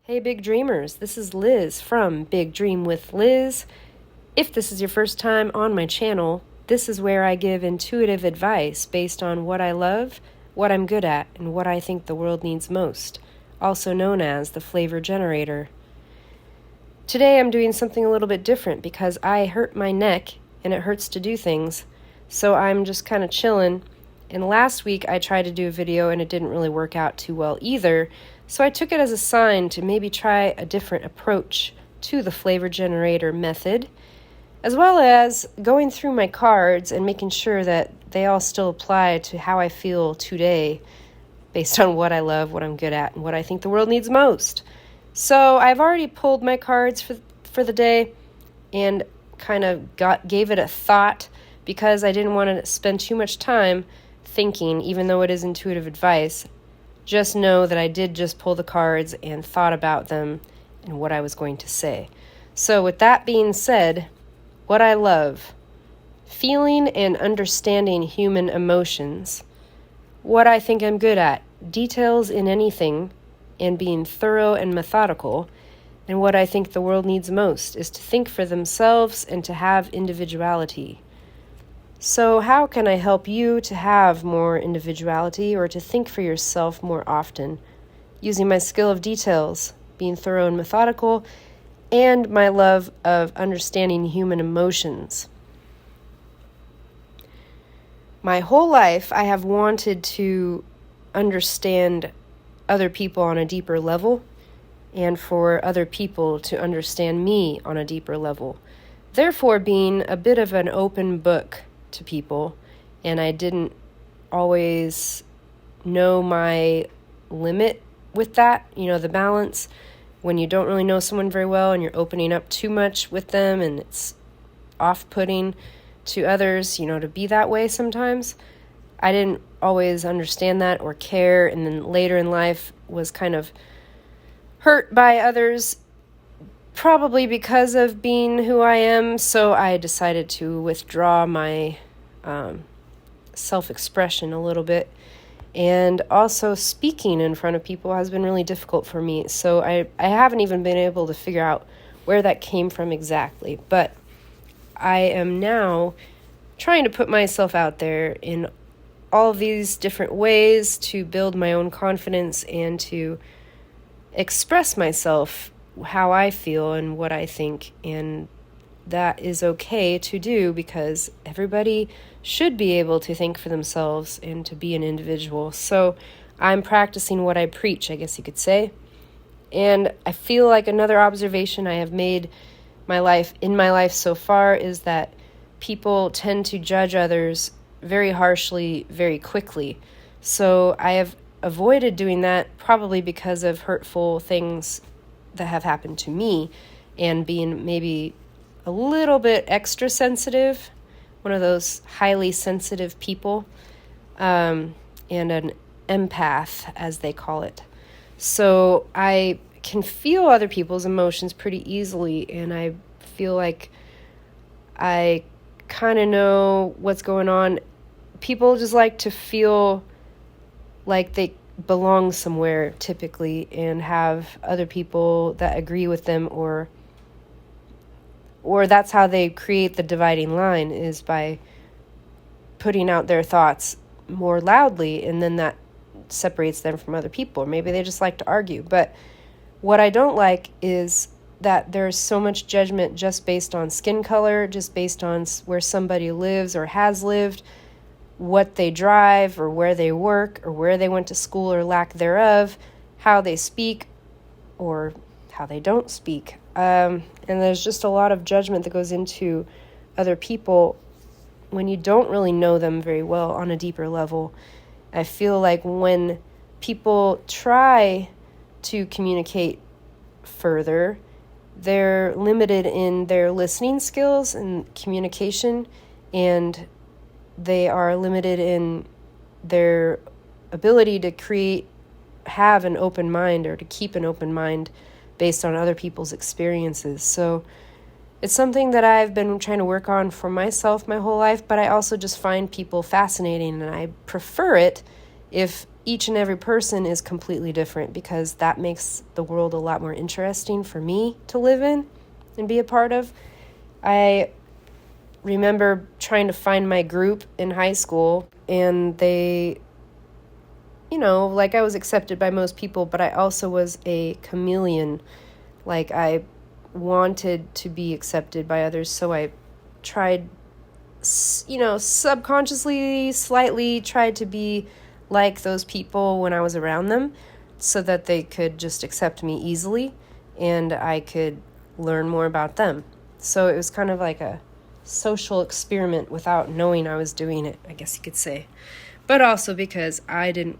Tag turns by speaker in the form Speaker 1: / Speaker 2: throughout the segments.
Speaker 1: Hey, Big Dreamers, this is Liz from Big Dream with Liz. If this is your first time on my channel, this is where I give intuitive advice based on what I love, what I'm good at, and what I think the world needs most, also known as the flavor generator. Today I'm doing something a little bit different because I hurt my neck and it hurts to do things, so I'm just kind of chilling. And last week I tried to do a video and it didn't really work out too well either, so I took it as a sign to maybe try a different approach to the flavor generator method, as well as going through my cards and making sure that they all still apply to how I feel today based on what I love, what I'm good at, and what I think the world needs most. So I've already pulled my cards for the day and kind of gave it a thought because I didn't want to spend too much time thinking, even though it is intuitive advice. Just know that I did just pull the cards and thought about them and what I was going to say. So with that being said, what I love: feeling and understanding human emotions. What I think I'm good at: details in anything and being thorough and methodical. And what I think the world needs most is to think for themselves and to have individuality. So how can I help you to have more individuality or to think for yourself more often? Using my skill of details, being thorough and methodical, and my love of understanding human emotions. My whole life I have wanted to understand other people on a deeper level and for other people to understand me on a deeper level. Therefore, being a bit of an open book to people, and I didn't always know my limit with that, the balance when you don't really know someone very well and you're opening up too much with them and it's off-putting to others, to be that way sometimes. I didn't always understand that or care, and then later in life was kind of hurt by others, probably because of being who I am, so I decided to withdraw my self-expression a little bit. And also speaking in front of people has been really difficult for me, so I haven't even been able to figure out where that came from exactly. But I am now trying to put myself out there in all of these different ways to build my own confidence and to express myself how I feel and what I think, and that is okay to do because everybody should be able to think for themselves and to be an individual. So I'm practicing what I preach, I guess you could say. And I feel like another observation I have made in my life so far is that people tend to judge others very harshly, very quickly. So I have avoided doing that, probably because of hurtful things that have happened to me and being maybe a little bit extra sensitive, one of those highly sensitive people, and an empath, as they call it. So I can feel other people's emotions pretty easily, and I feel like I kind of know what's going on. People just like to feel like they belong somewhere, typically, and have other people that agree with them, or that's how they create the dividing line, is by putting out their thoughts more loudly, and then that separates them from other people. Or maybe they just like to argue. But what I don't like is that there's so much judgment just based on skin color, just based on where somebody lives or has lived, what they drive or where they work or where they went to school or lack thereof, how they speak or how they don't speak. And there's just a lot of judgment that goes into other people when you don't really know them very well on a deeper level. I feel like when people try to communicate further, they're limited in their listening skills and communication, and they are limited in their ability to have an open mind or to keep an open mind based on other people's experiences. So it's something that I've been trying to work on for myself my whole life, but I also just find people fascinating, and I prefer it if each and every person is completely different, because that makes the world a lot more interesting for me to live in and be a part of. I remember trying to find my group in high school, and they, like, I was accepted by most people, but I also was a chameleon. Like, I wanted to be accepted by others, so I tried, subconsciously, slightly tried to be like those people when I was around them, so that they could just accept me easily and I could learn more about them. So it was kind of like a social experiment without knowing I was doing it, I guess you could say. But also because I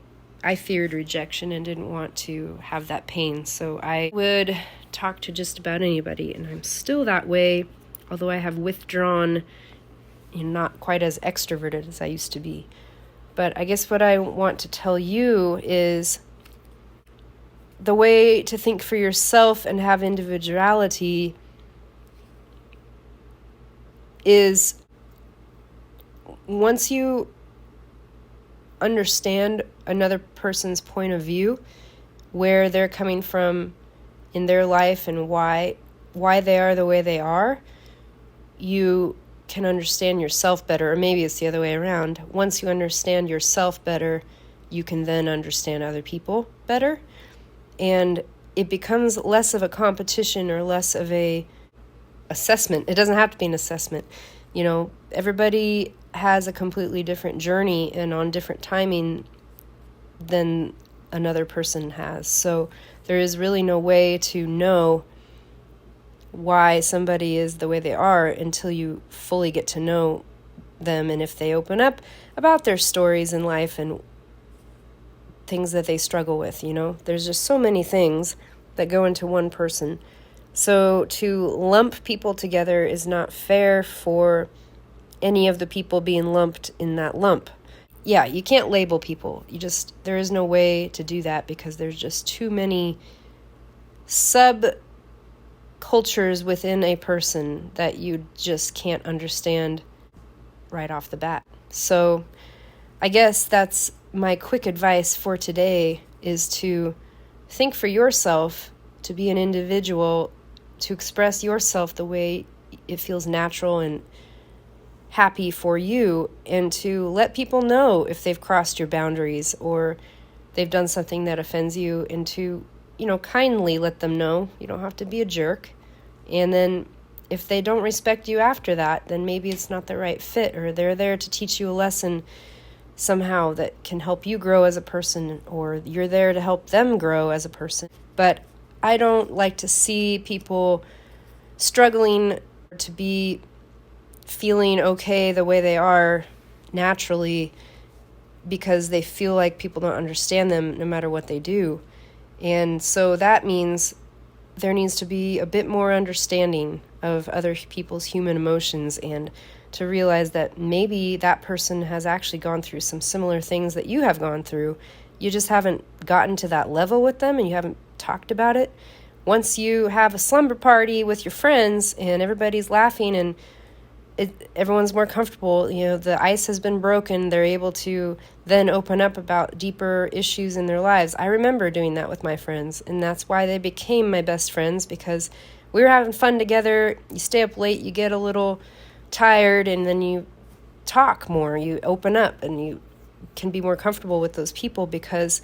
Speaker 1: feared rejection and didn't want to have that pain. So I would talk to just about anybody, and I'm still that way, although I have withdrawn and not quite as extroverted as I used to be. But I guess what I want to tell you is the way to think for yourself and have individuality is, once you understand another person's point of view, where they're coming from in their life and why they are the way they are, you can understand yourself better. Or maybe it's the other way around. Once you understand yourself better, you can then understand other people better. And it becomes less of a competition or less of a assessment. It doesn't have to be an assessment. Everybody has a completely different journey and on different timing than another person has. So there is really no way to know why somebody is the way they are until you fully get to know them, and if they open up about their stories in life and things that they struggle with. There's just so many things that go into one person. So to lump people together is not fair for any of the people being lumped in that lump. Yeah, you can't label people. There is no way to do that, because there's just too many subcultures within a person that you just can't understand right off the bat. So I guess that's my quick advice for today, is to think for yourself, to be an individual, to express yourself the way it feels natural and happy for you, and to let people know if they've crossed your boundaries or they've done something that offends you, and to, kindly let them know. You don't have to be a jerk. And then if they don't respect you after that, then maybe it's not the right fit, or they're there to teach you a lesson somehow that can help you grow as a person, or you're there to help them grow as a person. But I don't like to see people struggling to be feeling okay the way they are naturally, because they feel like people don't understand them no matter what they do. And so that means there needs to be a bit more understanding of other people's human emotions, and to realize that maybe that person has actually gone through some similar things that you have gone through. You just haven't gotten to that level with them, and you haven't talked about it. Once you have a slumber party with your friends and everybody's laughing and everyone's more comfortable, the ice has been broken, they're able to then open up about deeper issues in their lives. I remember doing that with my friends, and that's why they became my best friends, because we were having fun together. You stay up late, you get a little tired, and then you talk more, you open up, and you can be more comfortable with those people because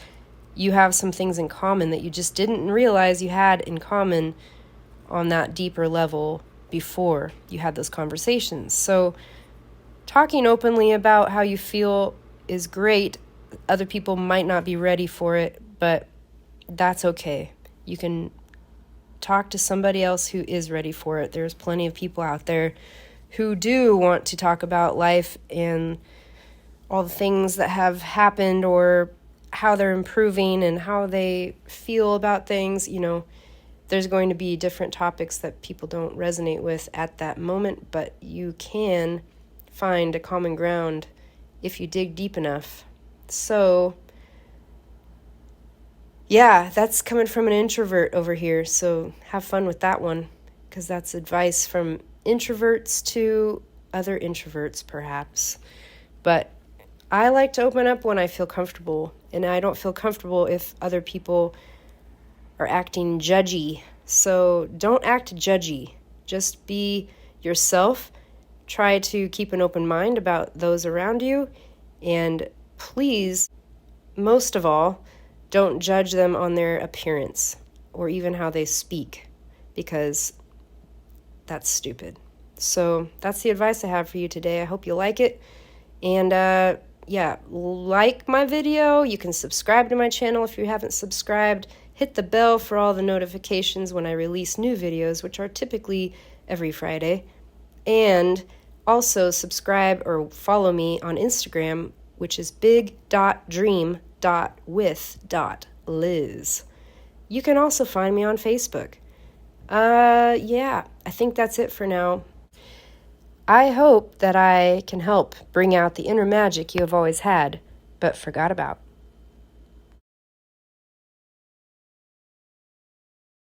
Speaker 1: you have some things in common that you just didn't realize you had in common on that deeper level before you had those conversations. So talking openly about how you feel is great. Other people might not be ready for it, but that's okay. You can talk to somebody else who is ready for it. There's plenty of people out there who do want to talk about life and all the things that have happened, or how they're improving and how they feel about things. There's going to be different topics that people don't resonate with at that moment, but you can find a common ground if you dig deep enough. So, yeah, that's coming from an introvert over here, so have fun with that one, because that's advice from introverts to other introverts, perhaps. But I like to open up when I feel comfortable, and I don't feel comfortable if other people are acting judgy. So don't act judgy. Just be yourself. Try to keep an open mind about those around you, and please, most of all, don't judge them on their appearance or even how they speak, because that's stupid. So that's the advice I have for you today. I hope you like it. And yeah, like my video. You can subscribe to my channel if you haven't subscribed. Hit the bell for all the notifications when I release new videos, which are typically every Friday. And also subscribe or follow me on Instagram, which is big.dream.with.liz. You can also find me on Facebook. Yeah, I think that's it for now. I hope that I can help bring out the inner magic you have always had, but forgot about.